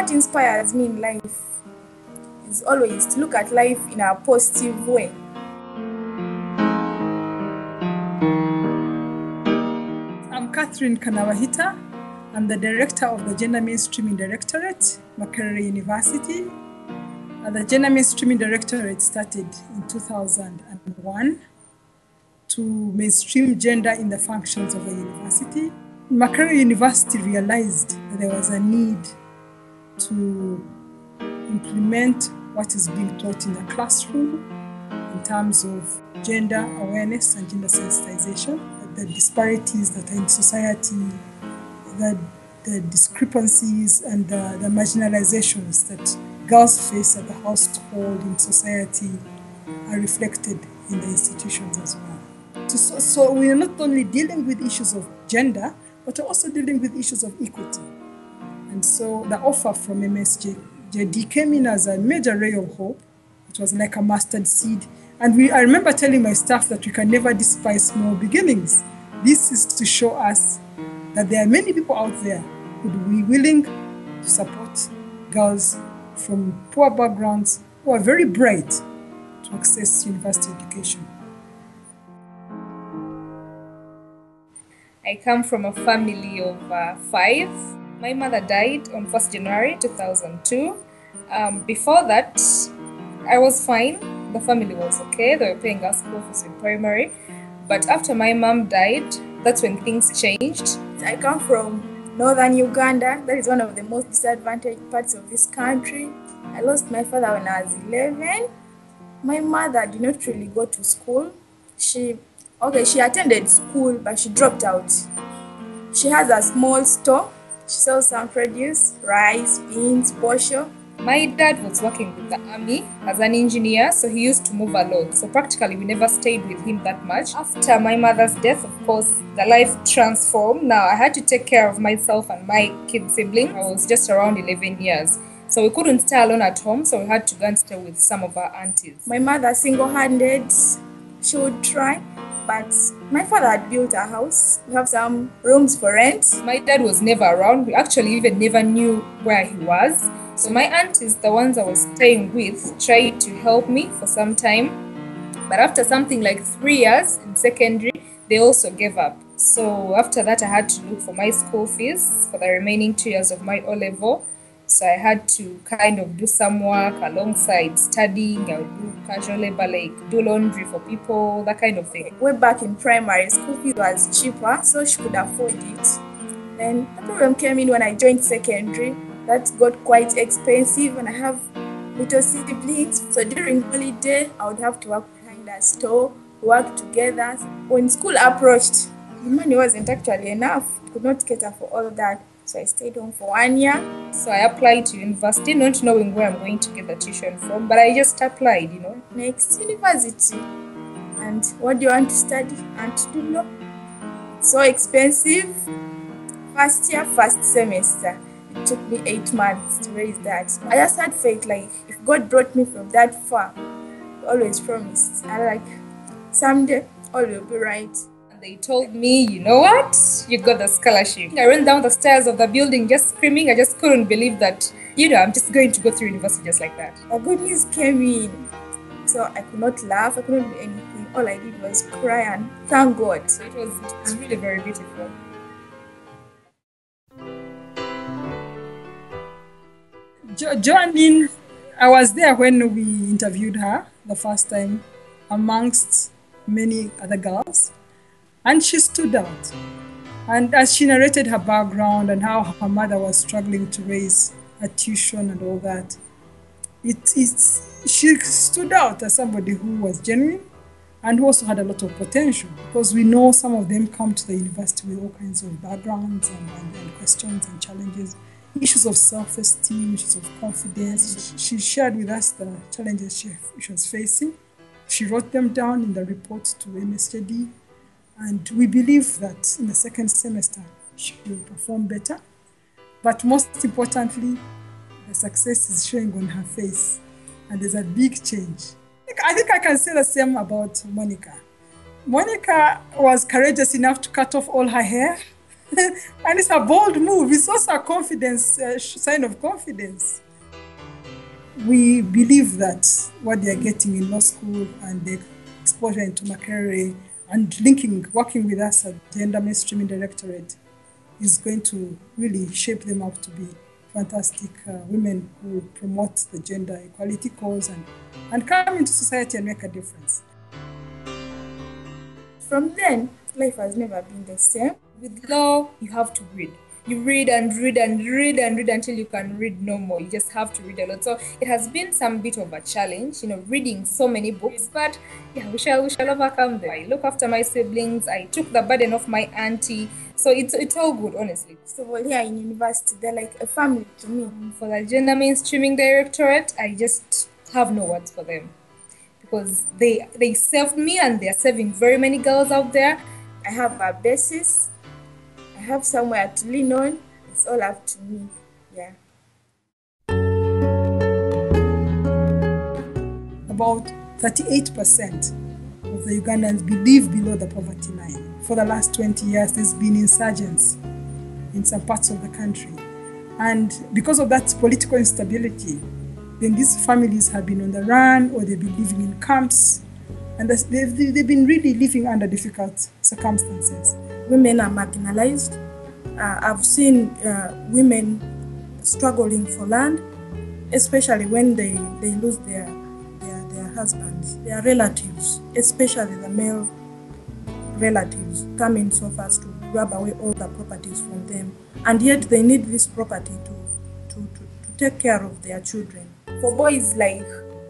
what inspires me in life is always to look at life in a positive way. I'm Catherine Kanawahita. I'm the director of the Gender Mainstreaming Directorate, Makerere University. The Gender Mainstreaming Directorate started in 2001 to mainstream gender in the functions of the university. Makerere University realized that there was a need to implement what is being taught in the classroom in terms of gender awareness and gender sensitization, the disparities that are in society, the discrepancies and the marginalizations that girls face at the household, in society, are reflected in the institutions as well. So we are not only dealing with issues of gender, but also dealing with issues of equity. And so the offer from MSJD came in as a major ray of hope. It was like a mustard seed. And I remember telling my staff that we can never despise small beginnings. This is to show us that there are many people out there who would be willing to support girls from poor backgrounds who are very bright to access university education. I come from a family of 5. My mother died on 1st January 2002. Before that, I was fine. The family was okay. They were paying us school fees in primary. But after my mom died, that's when things changed. I come from northern Uganda. That is one of the most disadvantaged parts of this country. I lost my father when I was 11. My mother did not really go to school. She attended school, but she dropped out. She has a small store. She sells some produce, rice, beans, posho. My dad was working with the army as an engineer, so he used to move a lot. So practically we never stayed with him that much. After my mother's death, of course, the life transformed. Now I had to take care of myself and my kid sibling. I was just around 11 years. So we couldn't stay alone at home, so we had to go and stay with some of our aunties. My mother single-handed, she would try, but my father had built a house. We have some rooms for rent. My dad was never around. We actually even never knew where he was. So my aunties, the ones I was staying with, tried to help me for some time. But after something like 3 years in secondary, they also gave up. So after that, I had to look for my school fees for the remaining 2 years of my O-level. So I had to kind of do some work alongside studying. I would do casual labor, like do laundry for people, that kind of thing. Way back in primary, school fees was cheaper, so she could afford it. Then the problem came in when I joined secondary. That got quite expensive, and I have little siblings. So during holiday, I would have to work behind a store, work together. When school approached, the money wasn't actually enough. I could not cater for all of that. So I stayed home for 1 year. So I applied to university, not knowing where I'm going to get the tuition from, but I just applied, Next, university. And what do you want to study? And to do law. So expensive. First year, first semester. It took me 8 months to raise that. I just had faith, like, if God brought me from that far, He always promised. Someday, all will be right. And they told me, you know what? You got the scholarship. I ran down the stairs of the building just screaming. I just couldn't believe that, I'm just going to go through university just like that. The good news came in. So I could not laugh. I couldn't do anything. All I did was cry and thank God. So it was really very beautiful. Joanin, I was there when we interviewed her the first time amongst many other girls, and she stood out. And as she narrated her background and how her mother was struggling to raise her tuition and all that, she stood out as somebody who was genuine and who also had a lot of potential, because we know some of them come to the university with all kinds of backgrounds and questions and challenges. Issues of self-esteem, issues of confidence. She shared with us the challenges she was facing. She wrote them down in the report to MSJD, and we believe that in the second semester she will perform better. But most importantly, the success is showing on her face, and there's a big change. I think I can say the same about Monica. Monica was courageous enough to cut off all her hair And it's a bold move. It's also a confidence, sign of confidence. We believe that what they are getting in law school and the exposure into Makerere and working with us at Gender Mainstreaming Directorate is going to really shape them up to be fantastic women who promote the gender equality cause and come into society and make a difference. From then, life has never been the same. With law, you have to read. You read and read and read and read until you can read no more. You just have to read a lot. So it has been some bit of a challenge, reading so many books. But yeah, we shall overcome them. I look after my siblings. I took the burden off my auntie. So it's all good, honestly. So well, here in university, they're like a family to me. For the Gender Mainstreaming Directorate, I just have no words for them. Because they saved me and they're saving very many girls out there. I have a basis. I have somewhere to lean on. It's all up to me. Yeah. About 38% of the Ugandans live below the poverty line. For the last 20 years, there's been insurgents in some parts of the country. And because of that political instability, then these families have been on the run or they've been living in camps. And they've been really living under difficult circumstances. Women are marginalized. I've seen women struggling for land, especially when they lose their husbands, their relatives, especially the male relatives, come in so fast to grab away all the properties from them. And yet they need this property to take care of their children. For boys, like,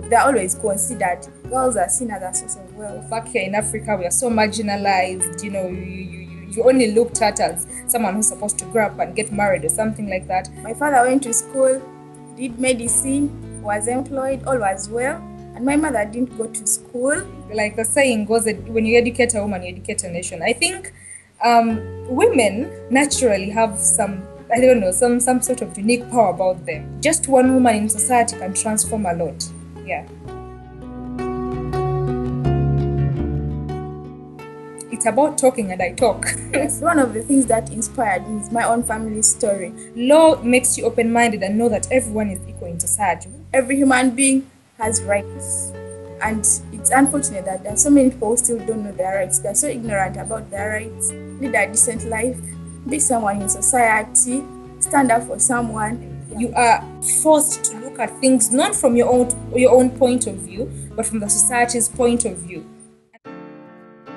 they're always considered. Girls are seen as a source of wealth. Back here in Africa, we are so marginalized. You only looked at as someone who's supposed to grow up and get married or something like that. My father went to school, did medicine, was employed, all was well. And my mother didn't go to school. Like the saying goes that when you educate a woman, you educate a nation. I think women naturally have some sort of unique power about them. Just one woman in society can transform a lot. Yeah. It's about talking and I talk. Yes, one of the things that inspired me is my own family story. Law makes you open-minded and know that everyone is equal in society. Every human being has rights. And it's unfortunate that there are so many people who still don't know their rights. They're so ignorant about their rights. Lead a decent life, be someone in society, stand up for someone. You are forced to look at things not from your own point of view, but from the society's point of view.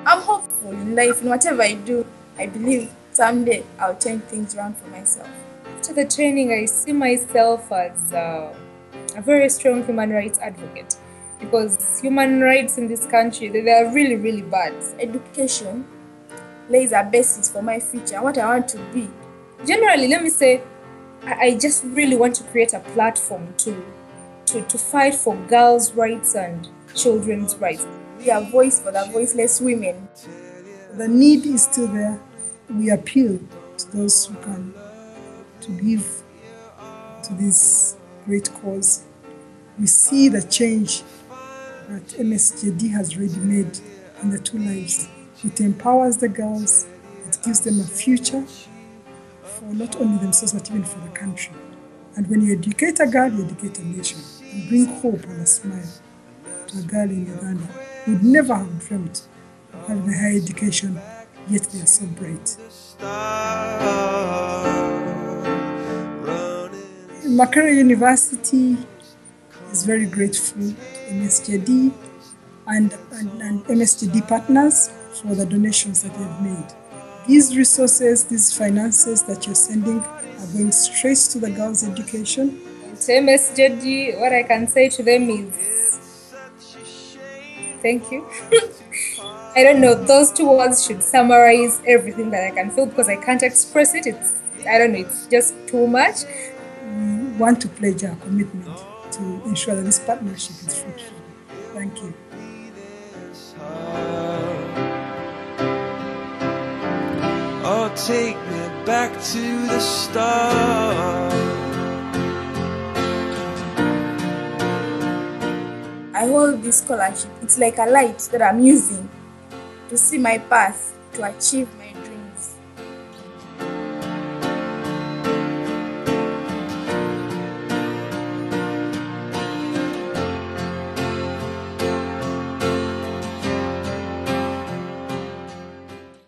I'm hopeful in life, in whatever I do. I believe someday I'll change things around for myself. After the training, I see myself as a very strong human rights advocate, because human rights in this country, they are really, really bad. Education lays a basis for my future, what I want to be. Generally, let me say, I just really want to create a platform to fight for girls' rights and children's rights. We are voice for the voiceless women. The need is still there. We appeal to those who can to give to this great cause. We see the change that MSJD has already made in the two lives. It empowers the girls, it gives them a future for not only themselves but even for the country. And when you educate a girl, you educate a nation. You bring hope and a smile to a girl in Uganda who would never have dreamt of having a higher education, yet they are so bright. Makerere University is very grateful to MSJD and MSJD partners for the donations that they have made. These resources, these finances that you're sending are going straight to the girls' education. To MSJD, what I can say to them is thank you. I don't know, those two words should summarize everything that I can feel because I can't express it. It's just too much. We want to pledge our commitment to ensure that this partnership is fruitful. Thank you. Oh, take me back to the start. I hold this scholarship. It's like a light that I'm using to see my path to achieve